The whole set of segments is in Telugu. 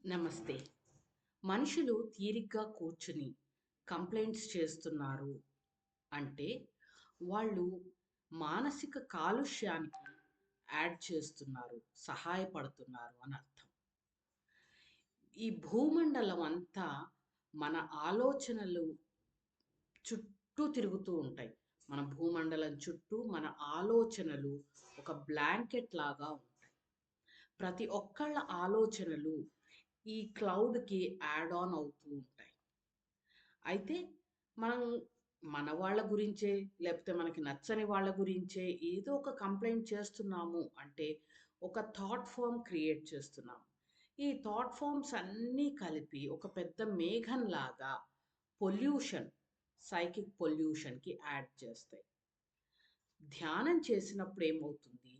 నమస్తే. మనుషులు తీరిగ్గా కూర్చుని కంప్లెయింట్స్ చేస్తున్నారు అంటే, వాళ్ళు మానసిక కాలుష్యానికి యాడ్ చేస్తున్నారు, సహాయపడుతున్నారు అని అర్థం. ఈ భూమండలం అంతా మన ఆలోచనలు చుట్టూ తిరుగుతూ ఉంటాయి. మన భూమండలం చుట్టూ మన ఆలోచనలు ఒక బ్లాంకెట్ లాగా ఉంటాయి. ప్రతి ఒక్కళ్ళ ఆలోచనలు ఈ క్లౌడ్‌కి యాడ్ ఆన్ అవుతూ ఉంటాయి. అయితే మనం మన వాళ్ళ గురించే, లేకపోతే మనకి నచ్చని వాళ్ళ గురించే ఏదో ఒక కంప్లెయింట్ చేస్తున్నాము అంటే, ఒక థాట్ ఫార్మ్ క్రియేట్ చేస్తున్నాము. ఈ థాట్ ఫార్మ్స్ అన్నీ కలిపి ఒక పెద్ద మేఘంలాగా పొల్యూషన్, సైకిక్ పొల్యూషన్‌కి యాడ్ చేస్తాయి. ధ్యానం చేసినప్పుడు ఏమవుతుంది?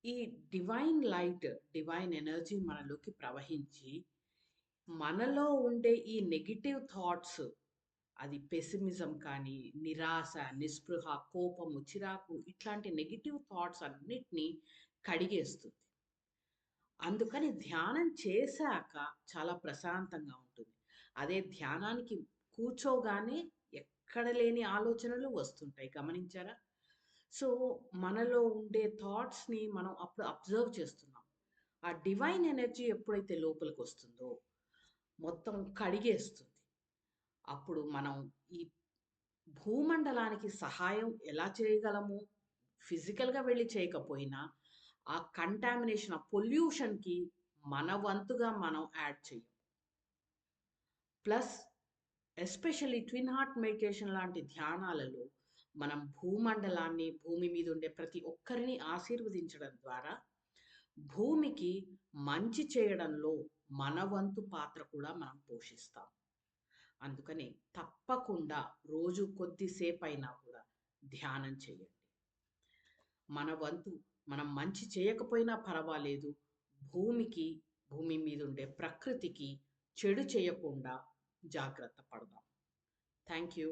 ఈ డివైన్ లైట్, డివైన్ ఎనర్జీ మనలోకి ప్రవహించి, మనలో ఉండే ఈ నెగెటివ్ థాట్స్, అది పెసిమిజం కానీ, నిరాశ, నిస్పృహ, కోపము, చిరాకు ఇట్లాంటి నెగెటివ్ థాట్స్ అన్నిటిని కడిగేస్తుంది. అందుకని ధ్యానం చేశాక చాలా ప్రశాంతంగా ఉంటుంది. అదే ధ్యానానికి కూర్చోగానే ఎక్కడ లేని ఆలోచనలు వస్తుంటాయి. గమనించారా? సో, మనలో ఉండే థాట్స్‌ని మనం అప్పుడు అబ్జర్వ్ చేస్తున్నాం. ఆ డివైన్ ఎనర్జీ ఎప్పుడైతే లోపలికొస్తుందో మొత్తం కడిగేస్తుంది. అప్పుడు మనం ఈ భూమండలానికి సహాయం ఎలా చేయగలము? ఫిజికల్‌గా వెళ్లి చేయకపోయినా, ఆ కంటామినేషన్, ఆ పొల్యూషన్‌కి మన వంతుగా మనం యాడ్ చెయ్యం. Plus especially twin heart meditation లాంటి ధ్యానాలలో మనం భూమండలాన్ని, భూమి మీద ఉండే ప్రతి ఒక్కరిని ఆశీర్వదించడం ద్వారా భూమికి మంచి చేయడంలో మన వంతు పాత్ర కూడా మనం పోషిస్తాం. అందుకని తప్పకుండా రోజు కొద్దిసేపైనా కూడా ధ్యానం చేయండి. మన వంతు మనం మంచి చేయకపోయినా పర్వాలేదు. భూమికి, భూమి మీద ఉండే ప్రకృతికి చెడు చేయకుండా జాగ్రత్త పడదాం. Thank you.